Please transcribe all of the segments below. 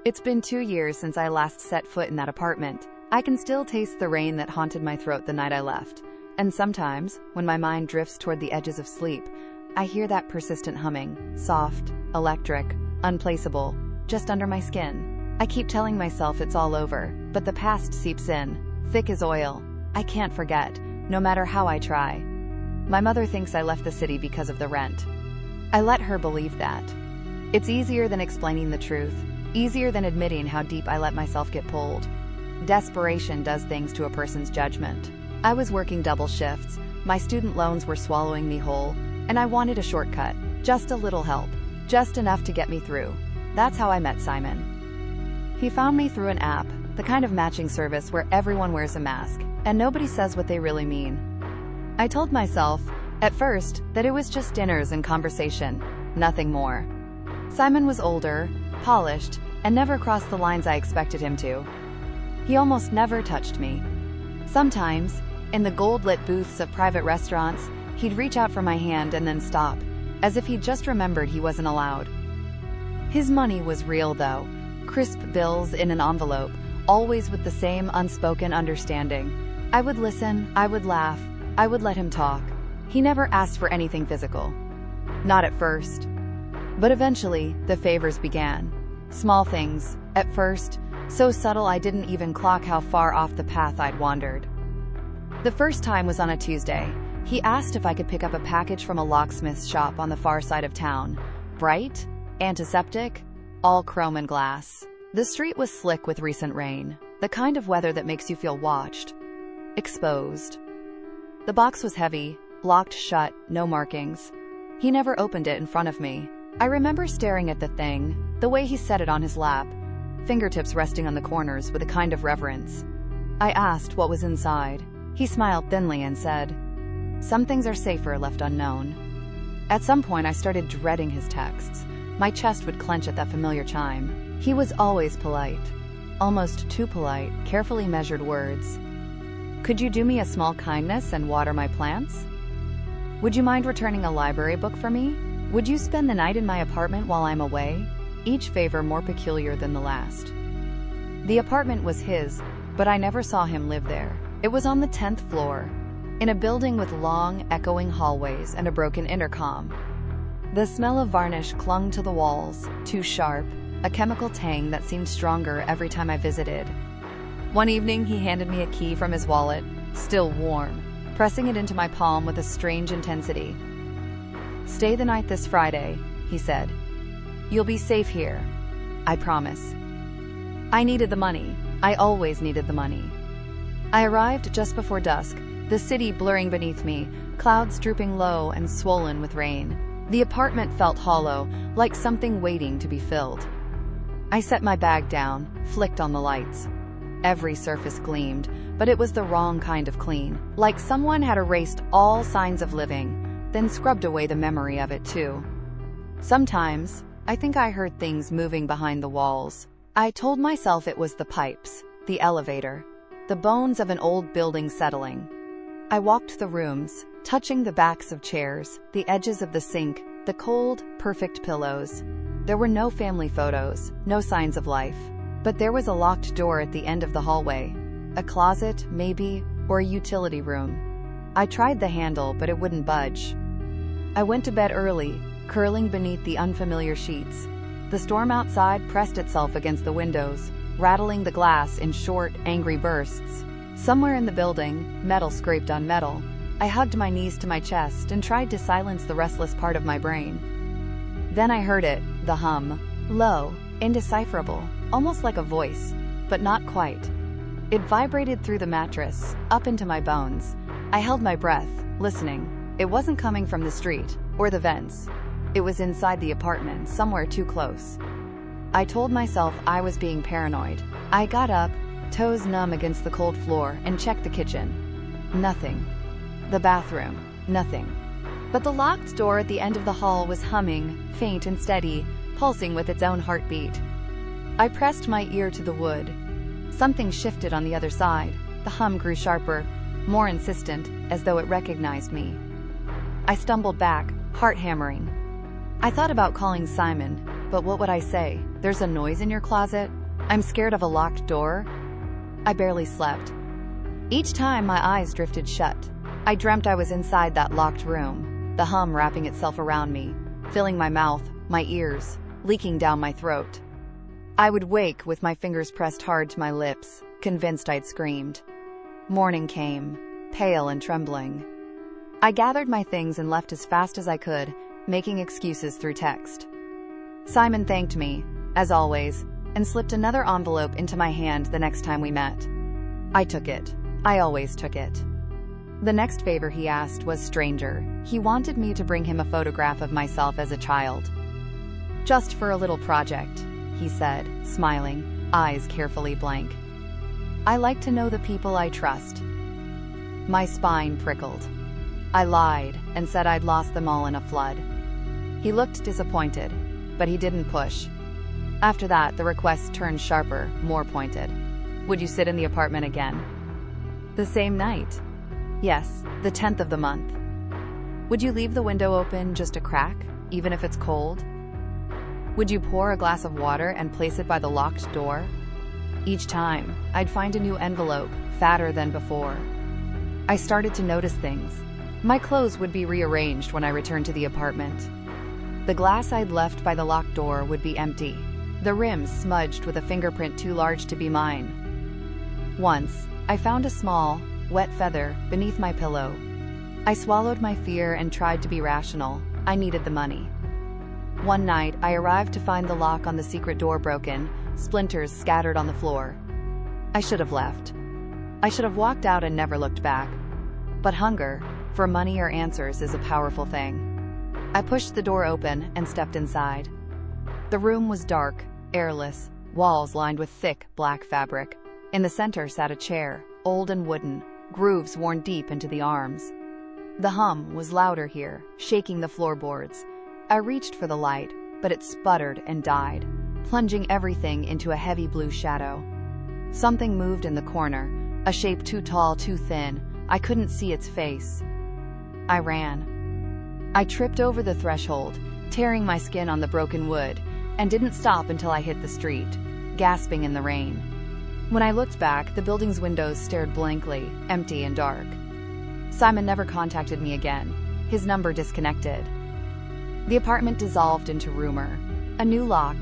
It's been 2 years since I last set foot in that apartment. I can still taste the rain that haunted my throat the night I left. And sometimes, when my mind drifts toward the edges of sleep, I hear that persistent humming, soft, electric, unplaceable, just under my skin. I keep telling myself it's all over, but the past seeps in, thick as oil. I can't forget, no matter how I try. My mother thinks I left the city because of the rent. I let her believe that. It's easier than explaining the truth, easier than admitting how deep I let myself get pulled. Desperation does things to a person's judgment. I was working double shifts, my student loans were swallowing me whole, and I wanted a shortcut, just a little help, just enough to get me through. That's how I met Simon. He found me through an app, the kind of matching service where everyone wears a mask, and nobody says what they really mean. I told myself, at first, that it was just dinners and conversation, nothing more. Simon was older, polished, and never crossed the lines I expected him to. He almost never touched me. Sometimes, in the gold-lit booths of private restaurants, he'd reach out for my hand and then stop, as if he'd just remembered he wasn't allowed. His money was real, though. Crisp bills in an envelope, always with the same unspoken understanding. I would listen, I would laugh, I would let him talk. He never asked for anything physical. Not at first. But eventually, the favors began. Small things, at first, so subtle I didn't even clock how far off the path I'd wandered. The first time was on a Tuesday. He asked if I could pick up a package from a locksmith's shop on the far side of town. Bright, antiseptic, all chrome and glass. The street was slick with recent rain, the kind of weather that makes you feel watched, exposed. The box was heavy, locked shut, no markings. He never opened it in front of me. I remember staring at the thing, the way he set it on his lap, fingertips resting on the corners with a kind of reverence. I asked what was inside. He smiled thinly and said, "Some things are safer left unknown." At some point I started dreading his texts. My chest would clench at that familiar chime. He was always polite. Almost too polite, carefully measured words. "Could you do me a small kindness and water my plants? Would you mind returning a library book for me? Would you spend the night in my apartment while I'm away?" Each favor more peculiar than the last. The apartment was his, but I never saw him live there. It was on the 10th floor, in a building with long, echoing hallways and a broken intercom. The smell of varnish clung to the walls, too sharp, a chemical tang that seemed stronger every time I visited. One evening, he handed me a key from his wallet, still warm, pressing it into my palm with a strange intensity. "Stay the night this Friday," he said. "You'll be safe here. I promise." I needed the money. I always needed the money. I arrived just before dusk, the city blurring beneath me, clouds drooping low and swollen with rain. The apartment felt hollow, like something waiting to be filled. I set my bag down, flicked on the lights. Every surface gleamed, but it was the wrong kind of clean, like someone had erased all signs of living, then scrubbed away the memory of it too. Sometimes, I think I heard things moving behind the walls. I told myself it was the pipes, the elevator, the bones of an old building settling. I walked the rooms, touching the backs of chairs, the edges of the sink, the cold, perfect pillows. There were no family photos, no signs of life. But there was a locked door at the end of the hallway. A closet, maybe, or a utility room. I tried the handle, but it wouldn't budge. I went to bed early, curling beneath the unfamiliar sheets. The storm outside pressed itself against the windows, rattling the glass in short, angry bursts. Somewhere in the building, metal scraped on metal. I hugged my knees to my chest and tried to silence the restless part of my brain. Then I heard it, the hum. Low, indecipherable, almost like a voice, but not quite. It vibrated through the mattress, up into my bones. I held my breath, listening. It wasn't coming from the street, or the vents. It was inside the apartment, somewhere too close. I told myself I was being paranoid. I got up, toes numb against the cold floor, and checked the kitchen. Nothing. The bathroom. Nothing. But the locked door at the end of the hall was humming, faint and steady, pulsing with its own heartbeat. I pressed my ear to the wood. Something shifted on the other side. The hum grew sharper, more insistent, as though it recognized me. I stumbled back, heart hammering. I thought about calling Simon, But what would I say? There's a noise in your closet? I'm scared of a locked door? I barely slept. Each time my eyes drifted shut, I dreamt I was inside that locked room, the hum wrapping itself around me, filling my mouth, my ears, leaking down my throat. I would wake with my fingers pressed hard to my lips, convinced I'd screamed. Morning came, pale and trembling. I gathered my things and left as fast as I could, making excuses through text. Simon thanked me, as always, and slipped another envelope into my hand the next time we met. I took it. I always took it. The next favor he asked was stranger. He wanted me to bring him a photograph of myself as a child. Just for a little project, he said, smiling, eyes carefully blank. I like to know the people I trust. My spine prickled. I lied and said I'd lost them all in a flood. He looked disappointed, but he didn't push. After that, the request turned sharper, more pointed. Would you sit in the apartment again? The same night. Yes, the 10th of the month. Would you leave the window open just a crack, even if it's cold? Would you pour a glass of water and place it by the locked door? Each time, I'd find a new envelope, fatter than before. I started to notice things. My clothes would be rearranged when I returned to the apartment. The glass I'd left by the locked door would be empty, the rims smudged with a fingerprint too large to be mine. Once, I found a small, wet feather beneath my pillow. I swallowed my fear and tried to be rational. I needed the money. One night, I arrived to find the lock on the secret door broken, splinters scattered on the floor. I should have left. I should have walked out and never looked back. But hunger, for money or answers, is a powerful thing. I pushed the door open and stepped inside. The room was dark, airless, walls lined with thick, black fabric. In the center sat a chair, old and wooden, grooves worn deep into the arms. The hum was louder here, shaking the floorboards. I reached for the light, but it sputtered and died, plunging everything into a heavy blue shadow. Something moved in the corner, a shape too tall, too thin. I couldn't see its face. I ran. I tripped over the threshold, tearing my skin on the broken wood, and didn't stop until I hit the street, gasping in the rain. When I looked back, the building's windows stared blankly, empty and dark. Simon never contacted me again, his number disconnected. The apartment dissolved into rumor. A new lock,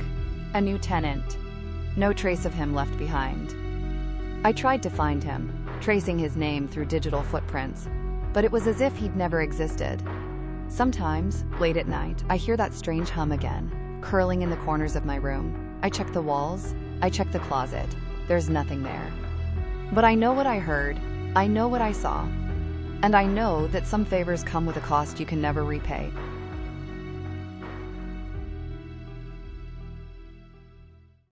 a new tenant. No trace of him left behind. I tried to find him, tracing his name through digital footprints, but it was as if he'd never existed. Sometimes, late at night, I hear that strange hum again, curling in the corners of my room. I check the walls, I check the closet. There's nothing there. But I know what I heard, I know what I saw, and I know that some favors come with a cost you can never repay.